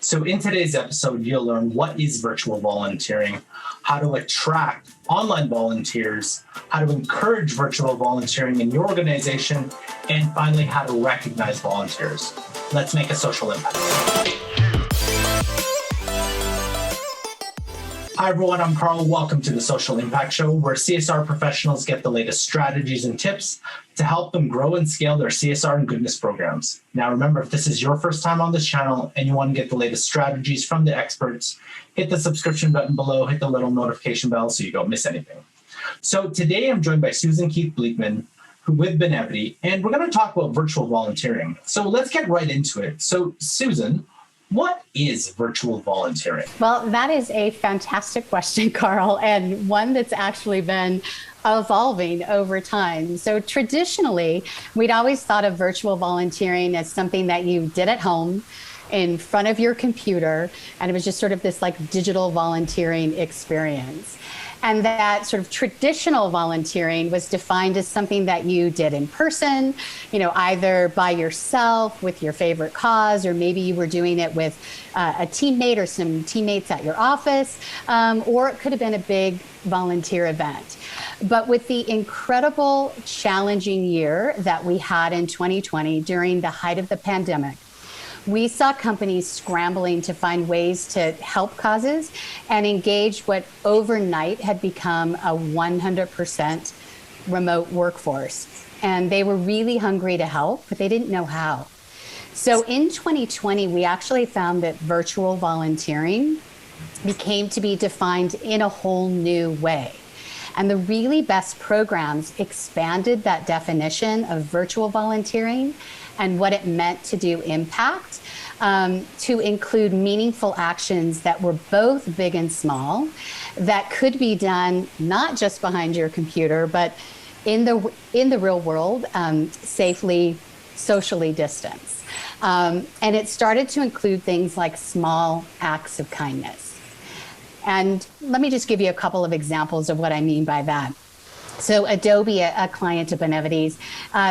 So in today's episode, you'll learn what is virtual volunteering, how to attract online volunteers, how to encourage virtual volunteering in your organization, and finally, how to recognize volunteers. Let's make a social impact. Hi, everyone. I'm Carl. Welcome to the Social Impact Show, where CSR professionals get the latest strategies and tips to help them grow and scale their CSR and goodness programs. Now, remember, if this is your first time on this channel and you want to get the latest strategies from the experts, hit the subscription button below, hit the little notification bell so you don't miss anything. So today I'm joined by Susan Keith Bleekman, who with Benevity, and we're going to talk about virtual volunteering. So let's get right into it. So Susan, what is virtual volunteering? Well, that is a fantastic question, Carl, and one that's actually been evolving over time. So traditionally, we'd always thought of virtual volunteering as something that you did at home in front of your computer, and it was just sort of this like digital volunteering experience. And that sort of traditional volunteering was defined as something that you did in person, either by yourself with your favorite cause, or maybe you were doing it with a teammate or some teammates at your office, or it could have been a big volunteer event. But with the incredible challenging year that we had in 2020 during the height of the pandemic, we saw companies scrambling to find ways to help causes and engage what overnight had become a 100% remote workforce. And they were really hungry to help, but they didn't know how. So in 2020, we actually found that virtual volunteering became to be defined in a whole new way. And the really best programs expanded that definition of virtual volunteering and what it meant to do impact, to include meaningful actions that were both big and small, that could be done not just behind your computer, but in the real world, safely, socially distanced. And it started to include things like small acts of kindness. And let me just give you a couple of examples of what I mean by that. So Adobe, a client of Benevity's,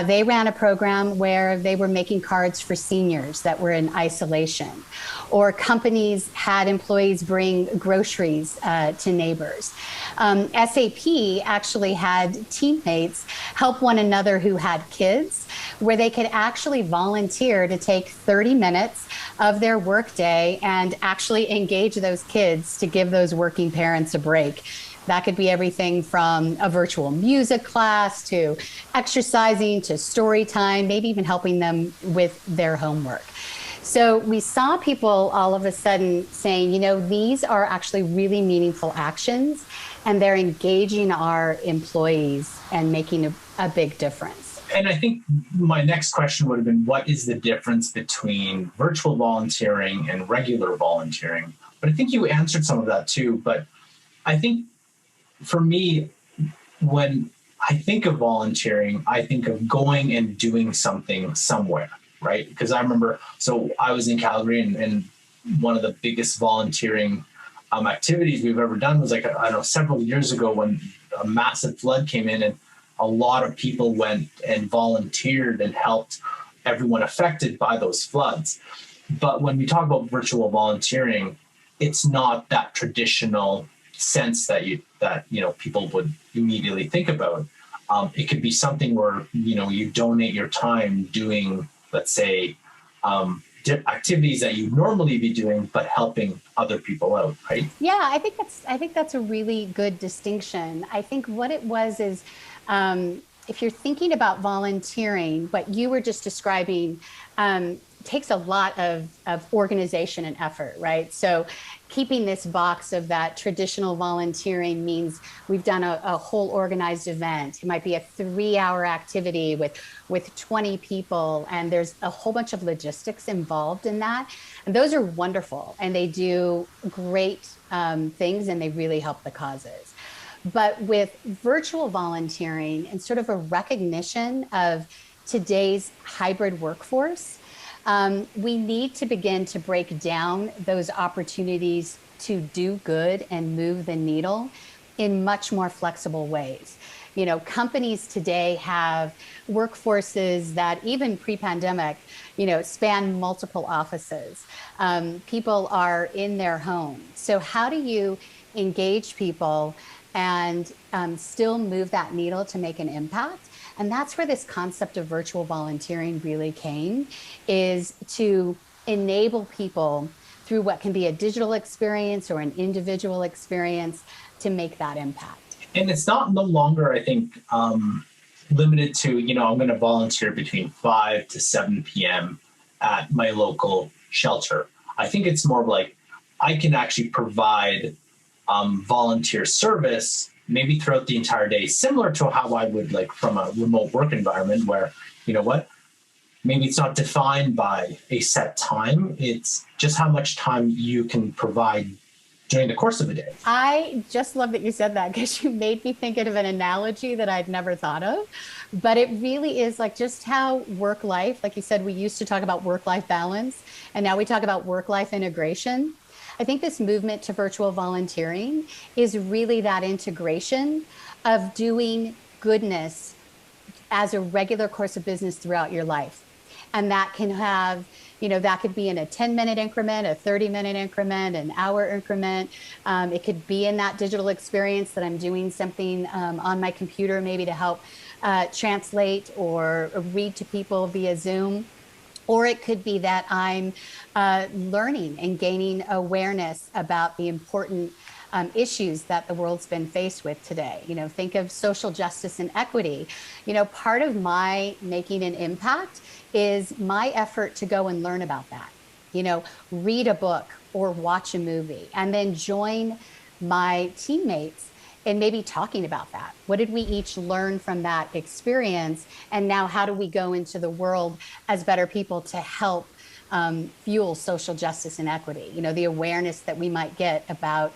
they ran a program where they were making cards for seniors that were in isolation, or companies had employees bring groceries to neighbors. SAP actually had teammates help one another who had kids, where they could actually volunteer to take 30 minutes of their workday and actually engage those kids to give those working parents a break. That could be everything from a virtual music class to exercising to story time, maybe even helping them with their homework. So we saw people all of a sudden saying, these are actually really meaningful actions, and they're engaging our employees and making a big difference. And I think my next question would have been, what is the difference between virtual volunteering and regular volunteering? But I think you answered some of that too. But I think for me, when I think of volunteering, I think of going and doing something somewhere, right? Because I remember, so I was in Calgary, and one of the biggest volunteering activities we've ever done was several years ago when a massive flood came in, and a lot of people went and volunteered and helped everyone affected by those floods. But when we talk about virtual volunteering, it's not that traditional sense that people would immediately think about. It could be something where you donate your time doing, let's say, activities that you'd normally be doing, but helping other people out, right? Yeah, I think that's a really good distinction. I think what it was is, if you're thinking about volunteering, what you were just describing takes a lot of organization and effort, right? So keeping this box of that traditional volunteering means we've done a whole organized event. It might be a 3-hour activity with 20 people, and there's a whole bunch of logistics involved in that. And those are wonderful, and they do great things, and they really help the causes. But with virtual volunteering and sort of a recognition of today's hybrid workforce, we need to begin to break down those opportunities to do good and move the needle in much more flexible ways. companies today have workforces that even pre-pandemic, span multiple offices. People are in their homes. So how do you engage people and still move that needle to make an impact? And that's where this concept of virtual volunteering really came, is to enable people through what can be a digital experience or an individual experience to make that impact. And it's not no longer, I think, limited to, I'm going to volunteer between 5 to 7 p.m. at my local shelter. I think it's more of like I can actually provide volunteer service maybe throughout the entire day, similar to how I would like from a remote work environment where, maybe it's not defined by a set time. It's just how much time you can provide during the course of a day. I just love that you said that, because you made me think of an analogy that I'd never thought of. But it really is like just how work life, like you said, we used to talk about work-life balance, and now we talk about work-life integration. I think this movement to virtual volunteering is really that integration of doing goodness as a regular course of business throughout your life. And that can have, that could be in a 10-minute increment, a 30-minute increment, an hour increment. It could be in that digital experience that I'm doing something on my computer, maybe to help translate or read to people via Zoom. Or it could be that I'm learning and gaining awareness about the important issues that the world's been faced with today. Think of social justice and equity. Part of my making an impact is my effort to go and learn about that. Read a book or watch a movie, and then join my teammates and maybe talking about that. What did we each learn from that experience? And now how do we go into the world as better people to help fuel social justice and equity? The awareness that we might get about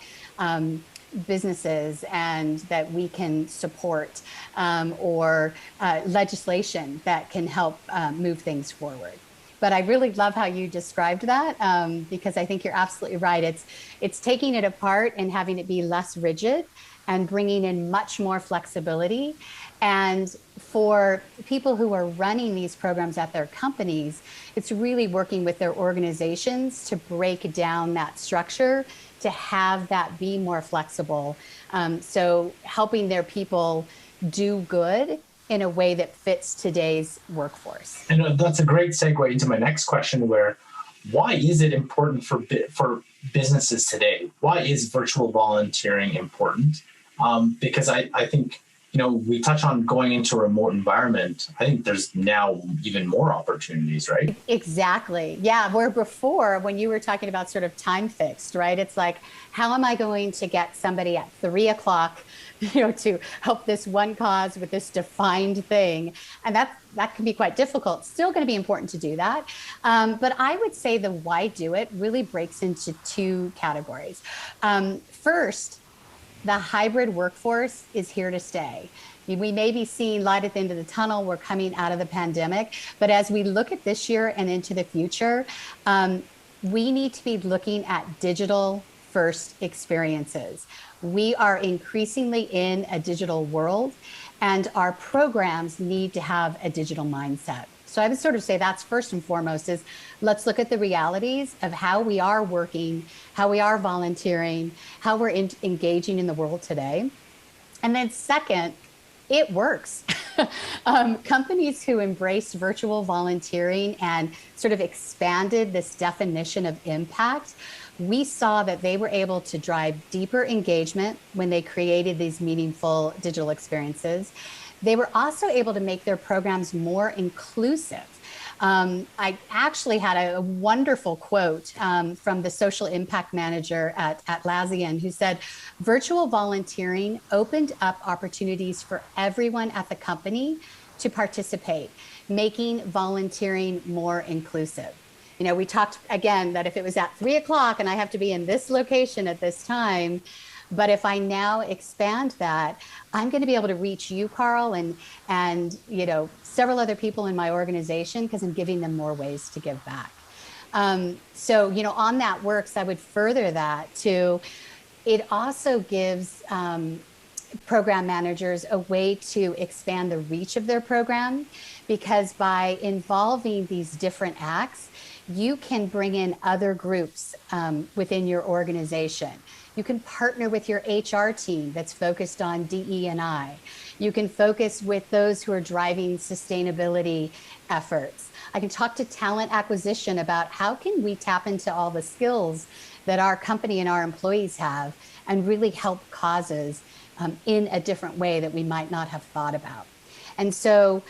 businesses and that we can support, or legislation that can help move things forward. But I really love how you described that, because I think you're absolutely right. It's taking it apart and having it be less rigid and bringing in much more flexibility. And for people who are running these programs at their companies, it's really working with their organizations to break down that structure, to have that be more flexible. So helping their people do good in a way that fits today's workforce. And that's a great segue into my next question, where why is it important for businesses today? Why is virtual volunteering important? Because I think, we touch on going into a remote environment. I think there's now even more opportunities, right? Exactly. Yeah. Where before, when you were talking about sort of time fixed, right? It's like, how am I going to get somebody at 3 o'clock, to help this one cause with this defined thing? And that can be quite difficult. Still going to be important to do that. But I would say the why do it really breaks into two categories. First, the hybrid workforce is here to stay. We may be seeing light at the end of the tunnel. We're coming out of the pandemic. But as we look at this year and into the future, we need to be looking at digital first experiences. We are increasingly in a digital world, and our programs need to have a digital mindset. So I would sort of say that's first and foremost, is let's look at the realities of how we are working, how we are volunteering, how we're engaging in the world today. And then second, it works. Companies who embraced virtual volunteering and sort of expanded this definition of impact, we saw that they were able to drive deeper engagement when they created these meaningful digital experiences. They were also able to make their programs more inclusive. I actually had a wonderful quote from the social impact manager at Atlassian, who said, virtual volunteering opened up opportunities for everyone at the company to participate, making volunteering more inclusive. We talked again that if it was at 3 o'clock and I have to be in this location at this time, but if I now expand that, I'm going to be able to reach you, Carl, and several other people in my organization, because I'm giving them more ways to give back. So on that works, I would further that to, it also gives program managers a way to expand the reach of their program, because by involving these different acts, you can bring in other groups within your organization. You can partner with your HR team that's focused on DE&I. You can focus with those who are driving sustainability efforts. I can talk to talent acquisition about how can we tap into all the skills that our company and our employees have and really help causes in a different way that we might not have thought about. And so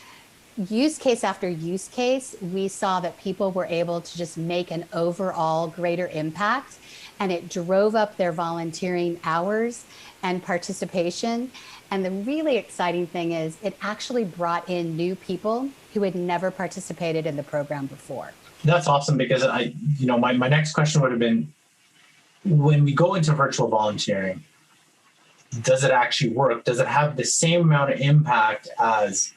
use case after use case, we saw that people were able to just make an overall greater impact, and it drove up their volunteering hours and participation. And the really exciting thing is it actually brought in new people who had never participated in the program before. That's awesome, because my next question would have been, when we go into virtual volunteering, does it actually work? Does it have the same amount of impact as,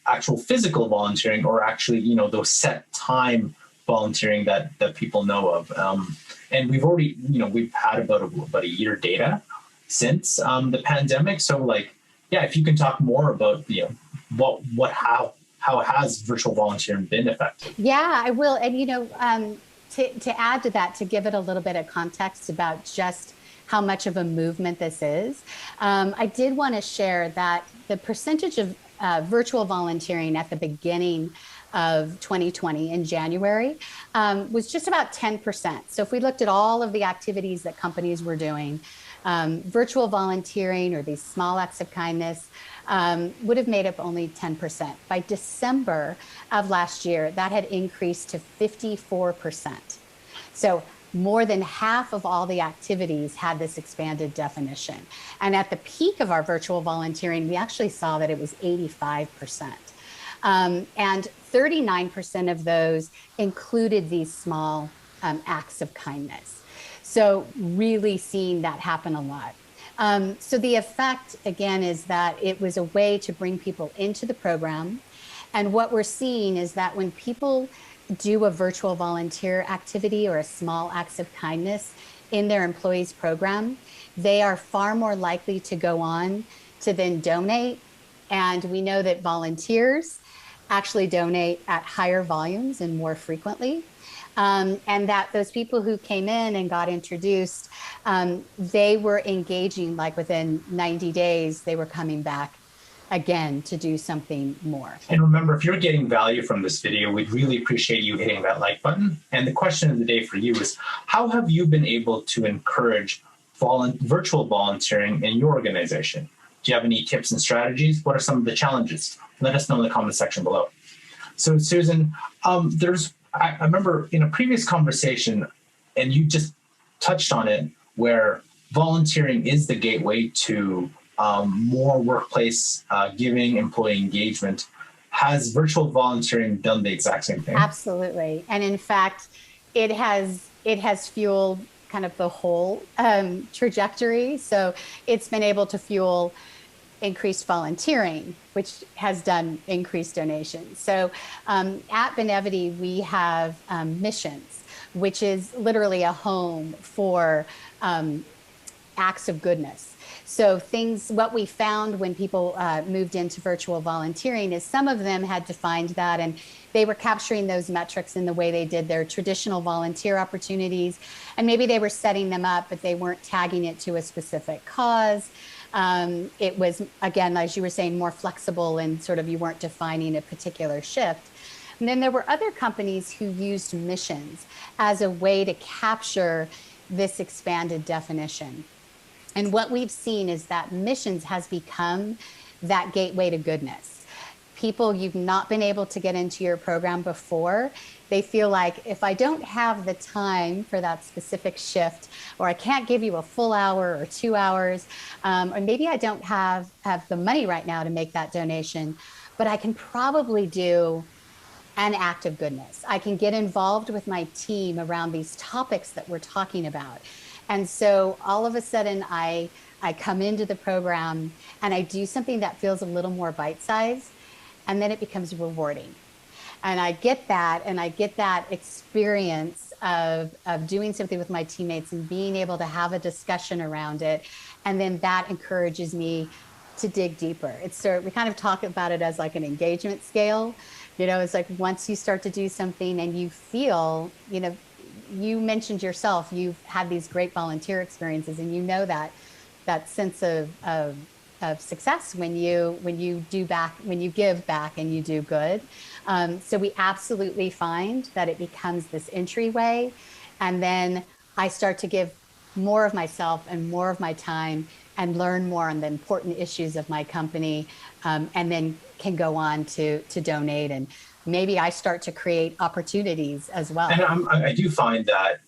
actual physical volunteering, or actually, those set time volunteering that people know of? And we've already, we've had about a year data since the pandemic. So if you can talk more about, how has virtual volunteering been effective? Yeah, I will. And, to add to that, to give it a little bit of context about just how much of a movement this is, I did want to share that the percentage of virtual volunteering at the beginning of 2020 in January was just about 10%. So if we looked at all of the activities that companies were doing, virtual volunteering or these small acts of kindness would have made up only 10%. By December of last year, that had increased to 54%. So more than half of all the activities had this expanded definition. And at the peak of our virtual volunteering, we actually saw that it was 85%. And 39% of those included these small acts of kindness. So really seeing that happen a lot. So the effect, again, is that it was a way to bring people into the program. And what we're seeing is that when people do a virtual volunteer activity or a small acts of kindness in their employees program, they are far more likely to go on to then donate. And we know that volunteers actually donate at higher volumes and more frequently. And that those people who came in and got introduced, they were engaging, within 90 days, they were coming back again to do something more. And remember, if you're getting value from this video, we'd really appreciate you hitting that like button. And the question of the day for you is, how have you been able to encourage virtual volunteering in your organization? Do you have any tips and strategies? What are some of the challenges? Let us know in the comment section below. So Susan, I remember in a previous conversation, and you just touched on it, where volunteering is the gateway to more workplace giving, employee engagement. Has virtual volunteering done the exact same thing? Absolutely. And in fact, it has fueled kind of the whole trajectory. So it's been able to fuel increased volunteering, which has done increased donations. So at Benevity, we have Missions, which is literally a home for acts of goodness. So what we found when people moved into virtual volunteering is some of them had defined that, and they were capturing those metrics in the way they did their traditional volunteer opportunities. And maybe they were setting them up, but they weren't tagging it to a specific cause. It was, again, as you were saying, more flexible, and sort of you weren't defining a particular shift. And then there were other companies who used Missions as a way to capture this expanded definition. And what we've seen is that Missions has become that gateway to goodness. People you've not been able to get into your program before, they feel like, if I don't have the time for that specific shift, or I can't give you a full hour or 2 hours, or maybe I don't have the money right now to make that donation, but I can probably do an act of goodness. I can get involved with my team around these topics that we're talking about. And so all of a sudden I come into the program and I do something that feels a little more bite-sized, and then it becomes rewarding. And I get that, and I get that experience of doing something with my teammates and being able to have a discussion around it. And then that encourages me to dig deeper. It's sort of, we kind of talk about it as like an engagement scale. It's like once you start to do something and you feel, you mentioned yourself, you've had these great volunteer experiences, and that sense of success when you give back and you do good. So we absolutely find that it becomes this entryway, and then I start to give more of myself and more of my time and learn more on the important issues of my company, and then can go on to donate, and maybe I start to create opportunities as well. And I do find that,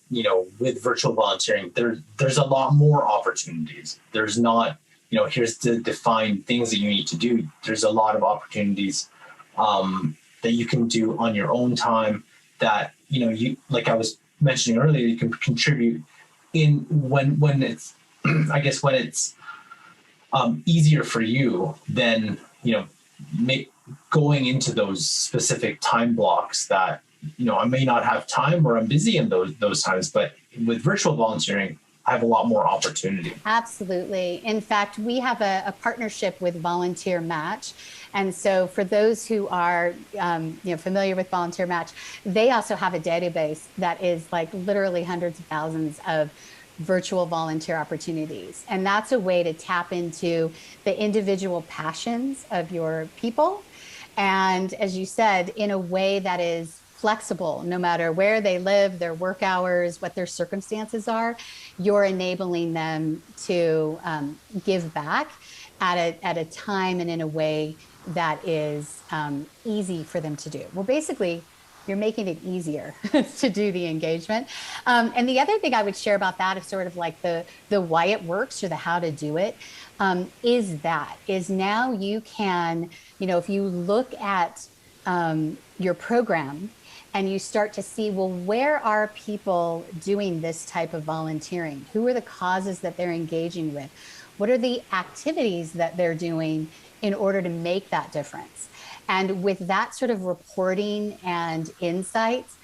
with virtual volunteering, there's a lot more opportunities. There's not, here's the defined things that you need to do. There's a lot of opportunities that you can do on your own time that, you, like I was mentioning earlier, you can contribute in when it's, I guess, when it's easier for you than, going into those specific time blocks that, I may not have time, or I'm busy in those times, but with virtual volunteering, I have a lot more opportunity. Absolutely. In fact, we have a partnership with Volunteer Match. And so for those who are familiar with Volunteer Match, they also have a database that is like literally hundreds of thousands of virtual volunteer opportunities. And that's a way to tap into the individual passions of your people. And as you said, in a way that is flexible, no matter where they live, their work hours, what their circumstances are, you're enabling them to give back at a time and in a way that is easy for them to do. Well, basically, you're making it easier to do the engagement. And the other thing I would share about that is sort of like the why it works, or the how to do it, is now you can, if you look at your program and you start to see, well, where are people doing this type of volunteering? Who are the causes that they're engaging with? What are the activities that they're doing in order to make that difference? And with that sort of reporting and insights,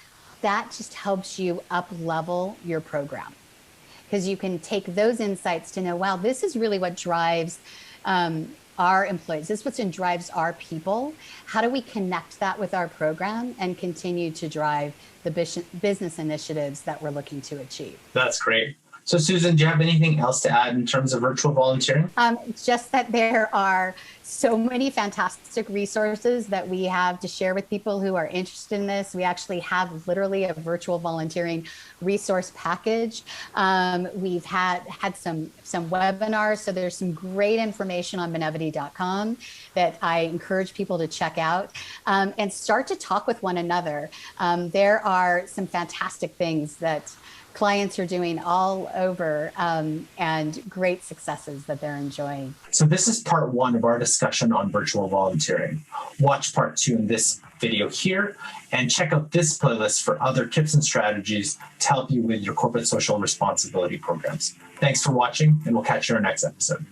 that just helps you up level your program, because you can take those insights to know, wow, this is really what drives our employees. This is what drives our people. How do we connect that with our program and continue to drive the business initiatives that we're looking to achieve? That's great. So Susan, do you have anything else to add in terms of virtual volunteering? Just that there are so many fantastic resources that we have to share with people who are interested in this. We actually have literally a virtual volunteering resource package. We've had some webinars, so there's some great information on Benevity.com that I encourage people to check out, and start to talk with one another. There are some fantastic things that clients are doing all over, and great successes that they're enjoying. So this is part 1 of our discussion on virtual volunteering. Watch part 2 in this video here, and check out this playlist for other tips and strategies to help you with your corporate social responsibility programs. Thanks for watching, and we'll catch you in our next episode.